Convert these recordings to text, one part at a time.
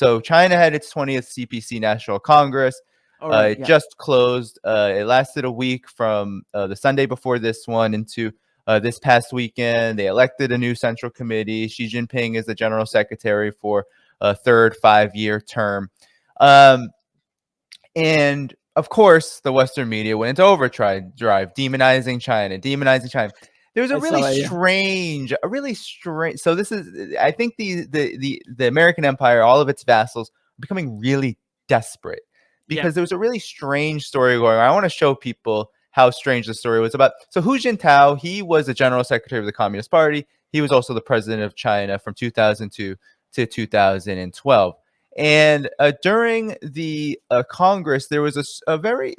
So China had its 20th CPC National Congress. It just closed. It lasted a week from the Sunday before this one into this past weekend. They elected a new central committee. Xi Jinping is the general secretary for a third 5-year term. And of course, the Western media went into overdrive, demonizing China. There was a really strange. So this is, I think the American Empire, all of its vassals, are becoming really desperate because there was a really strange story going on. I want to show people how strange the story was about. So Hu Jintao, he was the general secretary of the Communist Party. He was also the president of China from 2002 to 2012. And during the Congress, there was a very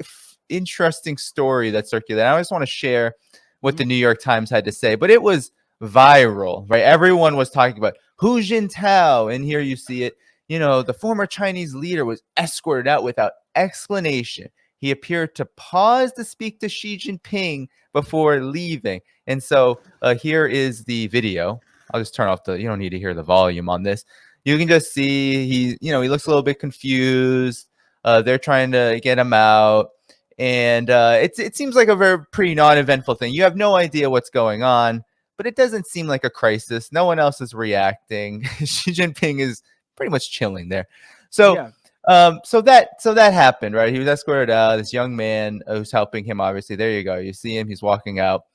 interesting story that circulated. I just want to share what the New York Times had to say, but it was viral, right? Everyone was talking about Hu Jintao, and here you see it. You know, the former Chinese leader was escorted out without explanation. He appeared to pause to speak to Xi Jinping before leaving. And so here is the video. I'll just turn off you don't need to hear the volume on this. You can just see he looks a little bit confused. They're trying to get him out. And it seems like a pretty non-eventful thing. You have no idea what's going on, but it doesn't seem like a crisis. No one else is reacting. Xi Jinping is pretty much chilling there. So that happened, right? He was escorted out. This young man who's helping him, obviously. There you go. You see him. He's walking out.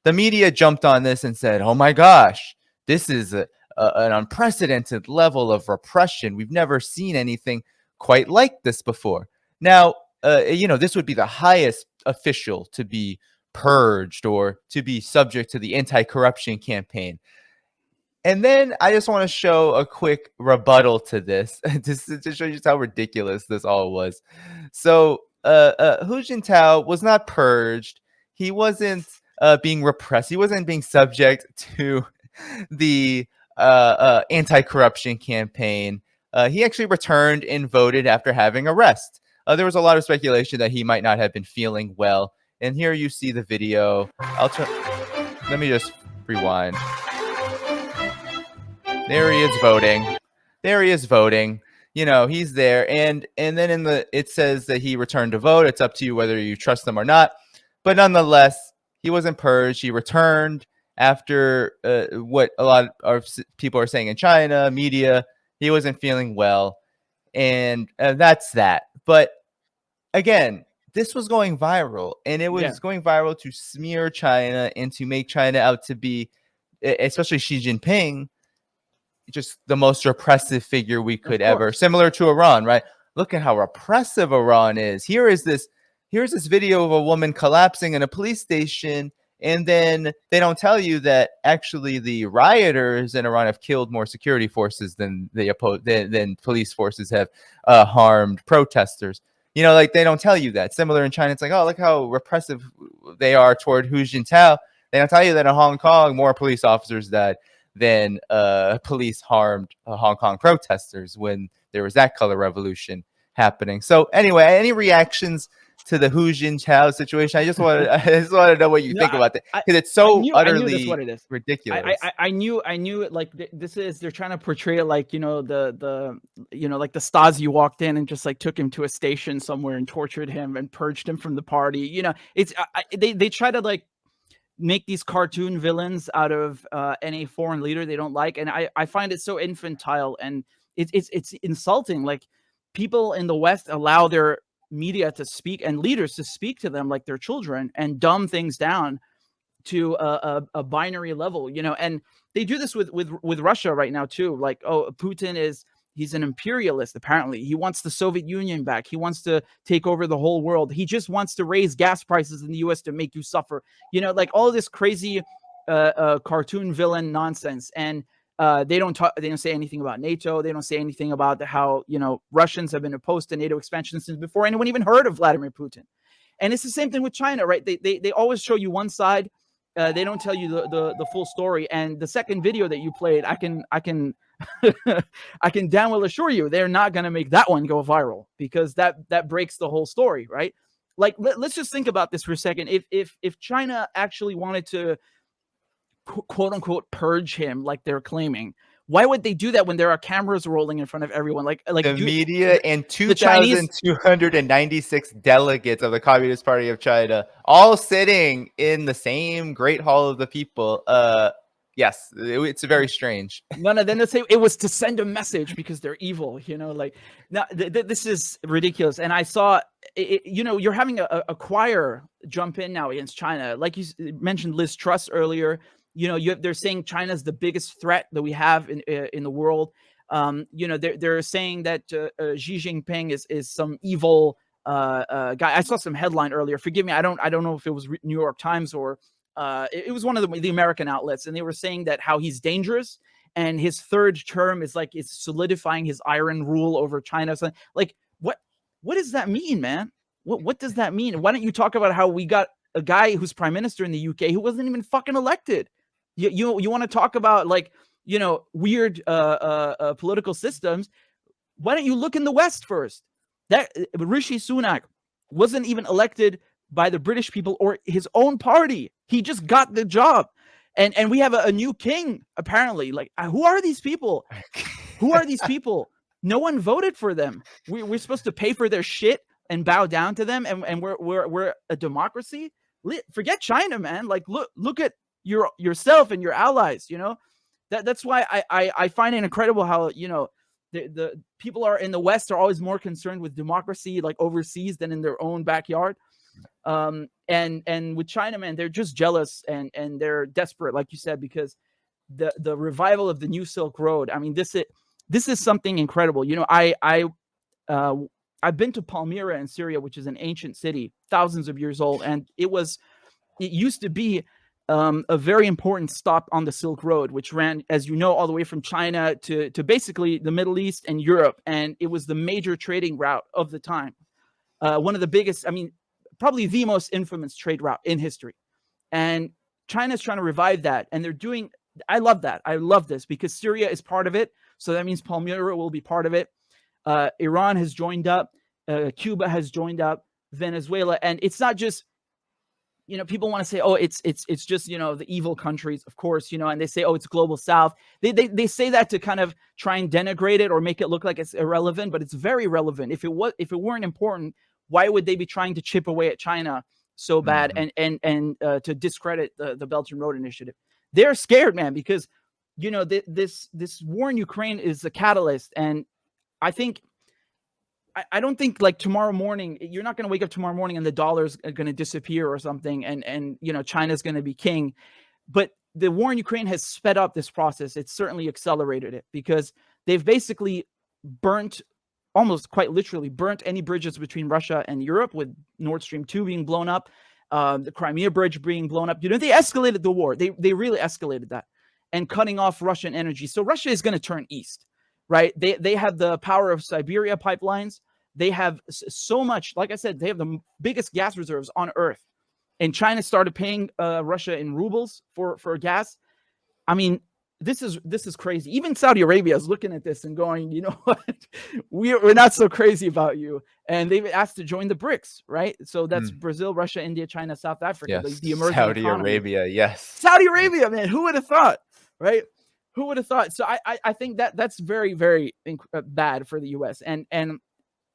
The media jumped on this and said, "Oh my gosh, this is an unprecedented level of repression. We've never seen anything quite like this before." Now, this would be the highest official to be purged or to be subject to the anti-corruption campaign. And then I just want to show a quick rebuttal to this, to show you just how ridiculous this all was. So Hu Jintao was not purged. He wasn't being repressed. He wasn't being subject to the anti-corruption campaign. He actually returned and voted after having a rest. There was a lot of speculation that he might not have been feeling well. And here you see the video. Let me just rewind. There he is voting. You know, he's there. And then it says that he returned to vote. It's up to you whether you trust them or not. But nonetheless, he wasn't purged. He returned after what a lot of people are saying in China, media. He wasn't feeling well. And that's that. But again, this was going viral, and it was going viral to smear China and to make China out to be, especially Xi Jinping, just the most repressive figure we could ever, similar to Iran, right? Look at how repressive Iran is. Here's this video of a woman collapsing in a police station, and then they don't tell you that actually the rioters in Iran have killed more security forces than police forces have harmed protesters. You know, like they don't tell you that. Similar in China, it's like, oh, look how repressive they are toward Hu Jintao. They don't tell you that in Hong Kong, more police officers died than police harmed Hong Kong protesters when there was that color revolution happening. So anyway, any reactions to the Hu Jintao situation? I just want to know what you think about that, because it's so utterly ridiculous. I knew like they're trying to portray it like, like the Stasi walked in and just like took him to a station somewhere and tortured him and purged him from the party. You know, it's they try to like make these cartoon villains out of any foreign leader they don't like, and I find it so infantile, and it's insulting. Like, people in the West allow their media to speak and leaders to speak to them like they're children and dumb things down to a binary level, and they do this with Russia right now too. Like, oh, Putin he's an imperialist. Apparently he wants the Soviet Union back. He wants to take over the whole world. He just wants to raise gas prices in the US to make you suffer, like all this crazy cartoon villain nonsense. And they don't say anything about NATO. They don't say anything about how, Russians have been opposed to NATO expansion since before anyone even heard of Vladimir Putin. And it's the same thing with China, right? They always show you one side. They don't tell you the full story. And the second video that you played, I can I can damn well assure you they're not going to make that one go viral, because that breaks the whole story, right? Like, let's just think about this for a second. If China actually wanted to quote unquote purge him like they're claiming, Why would they do that when there are cameras rolling in front of everyone? Like the media and 2,296 delegates of the Communist Party of China, all sitting in the same Great Hall of the People. Yes, it's very strange. No, then they say it was to send a message because they're evil. Like now this is ridiculous. And I saw, you're having a choir jump in now against China. Like you mentioned, Liz Truss earlier. They're saying China's the biggest threat that we have in the world. They're saying that Xi Jinping is some evil guy. I saw some headline earlier. Forgive me, I don't know if it was New York Times or it was one of the American outlets, and they were saying that how he's dangerous and his third term is like it's solidifying his iron rule over China. So, like, what does that mean, man? What does that mean? Why don't you talk about how we got a guy who's prime minister in the UK who wasn't even fucking elected? You want to talk about like weird political systems? Why don't you look in the West first? That Rishi Sunak wasn't even elected by the British people or his own party. He just got the job. And we have a new king, apparently. Like, who are these people? Who are these people? No one voted for them. We're supposed to pay for their shit and bow down to them, and we're a democracy? Forget China, man. Like, look at yourself and your allies. That's why I find it incredible how the people are in the West are always more concerned with democracy like overseas than in their own backyard. And with China, man, they're just jealous and they're desperate, like you said, because the revival of the New Silk Road. I mean, this is something incredible. I've been to Palmyra in Syria, which is an ancient city, thousands of years old, and it used to be a very important stop on the Silk Road, which ran, as you know, all the way from China to basically the Middle East and Europe, and it was the major trading route of the time. One of the biggest, probably the most infamous trade route in history. And China's trying to revive that. And they're doing, I love that. I love this because Syria is part of it. So that means Palmyra will be part of it. Iran has joined up. Cuba has joined up. Venezuela. And it's not just, people want to say, oh, it's just, the evil countries, of course, and they say, oh, it's global South. They say that to kind of try and denigrate it or make it look like it's irrelevant, but it's very relevant. If it weren't important, why would they be trying to chip away at China so bad and to discredit the Belt and Road Initiative? They're scared, man, because this war in Ukraine is a catalyst, and I don't think like tomorrow morning you're not going to wake up tomorrow morning and the dollar's going to disappear or something, and China's going to be king. But the war in Ukraine has sped up this process. It's certainly accelerated it because they've basically almost quite literally burnt any bridges between Russia and Europe, with Nord Stream 2 being blown up, the Crimea Bridge being blown up. They escalated the war. They really escalated that, and cutting off Russian energy. So Russia is going to turn east, right? They have the power of Siberia pipelines. They have so much, like I said, they have the biggest gas reserves on Earth. And China started paying Russia in rubles for gas. This is crazy. Even Saudi Arabia is looking at this and going, you know what? We're not so crazy about you. And they've asked to join the BRICS, right? So that's Brazil, Russia, India, China, South Africa. Yes. The emerging Saudi economy. Arabia, yes. Saudi Arabia, man. Who would have thought, right? Who would have thought? So I think that's very, very bad for the U.S. And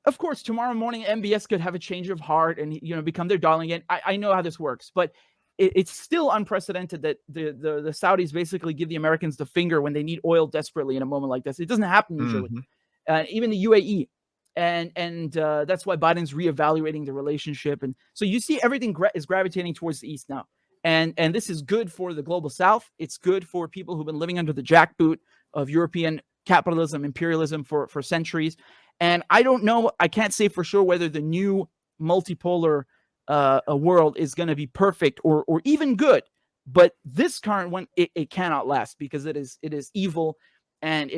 of course, tomorrow morning, MBS could have a change of heart and become their darling again. I know how this works, but it's still unprecedented that the Saudis basically give the Americans the finger when they need oil desperately in a moment like this. It doesn't happen usually. Even the UAE, and that's why Biden's reevaluating the relationship. And so you see everything is gravitating towards the East now. And this is good for the global South. It's good for people who've been living under the jackboot of European capitalism, imperialism for centuries. And I don't know, I can't say for sure whether the new multipolar world is going to be perfect or even good, but this current one, it cannot last because it is evil, and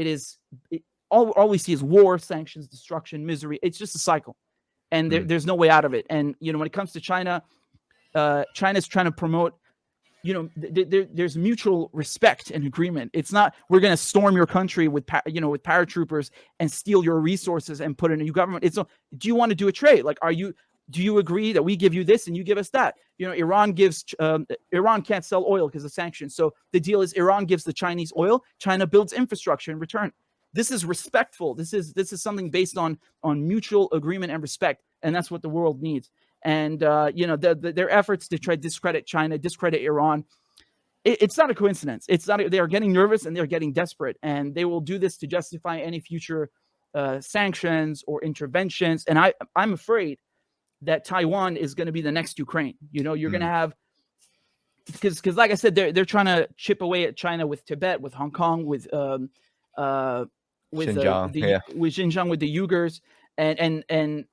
all we see is war, sanctions, destruction, misery. It's just a cycle, and there's no way out of it. And when it comes to China, China's trying to promote, there's mutual respect and agreement. It's not we're going to storm your country with with paratroopers and steal your resources and put in a new government. It's do you want to do a trade? Like, are you do you agree that we give you this and you give us that? You know, Iran can't sell oil because of sanctions. So the deal is Iran gives the Chinese oil, China builds infrastructure in return. This is respectful. This is something based on mutual agreement and respect, and that's what the world needs. And you know, their efforts to try to discredit China, discredit Iran, it's not a coincidence. It's not. They are getting nervous and they're getting desperate, and they will do this to justify any future sanctions or interventions. And I'm afraid that Taiwan is going to be the next Ukraine. You know, you're going to have, because like I said, they're trying to chip away at China with Tibet, with Hong Kong, with Xinjiang, with Xinjiang, with the Uyghurs, and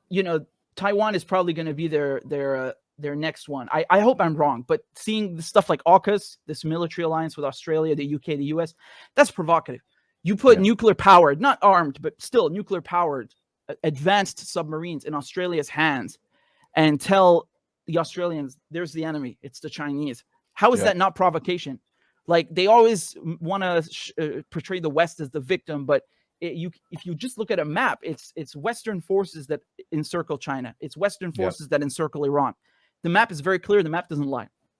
you know, Taiwan is probably going to be their next one. I hope I'm wrong, but seeing the stuff like AUKUS, this military alliance with Australia, the UK, the US, that's provocative. You put nuclear powered, not armed, but still nuclear powered advanced submarines in Australia's hands and tell the Australians, there's the enemy, it's the Chinese. How is that not provocation? Like, they always want to portray the West as the victim, but if you just look at a map, it's Western forces that encircle China. It's Western forces that encircle Iran. The map is very clear. The map doesn't lie.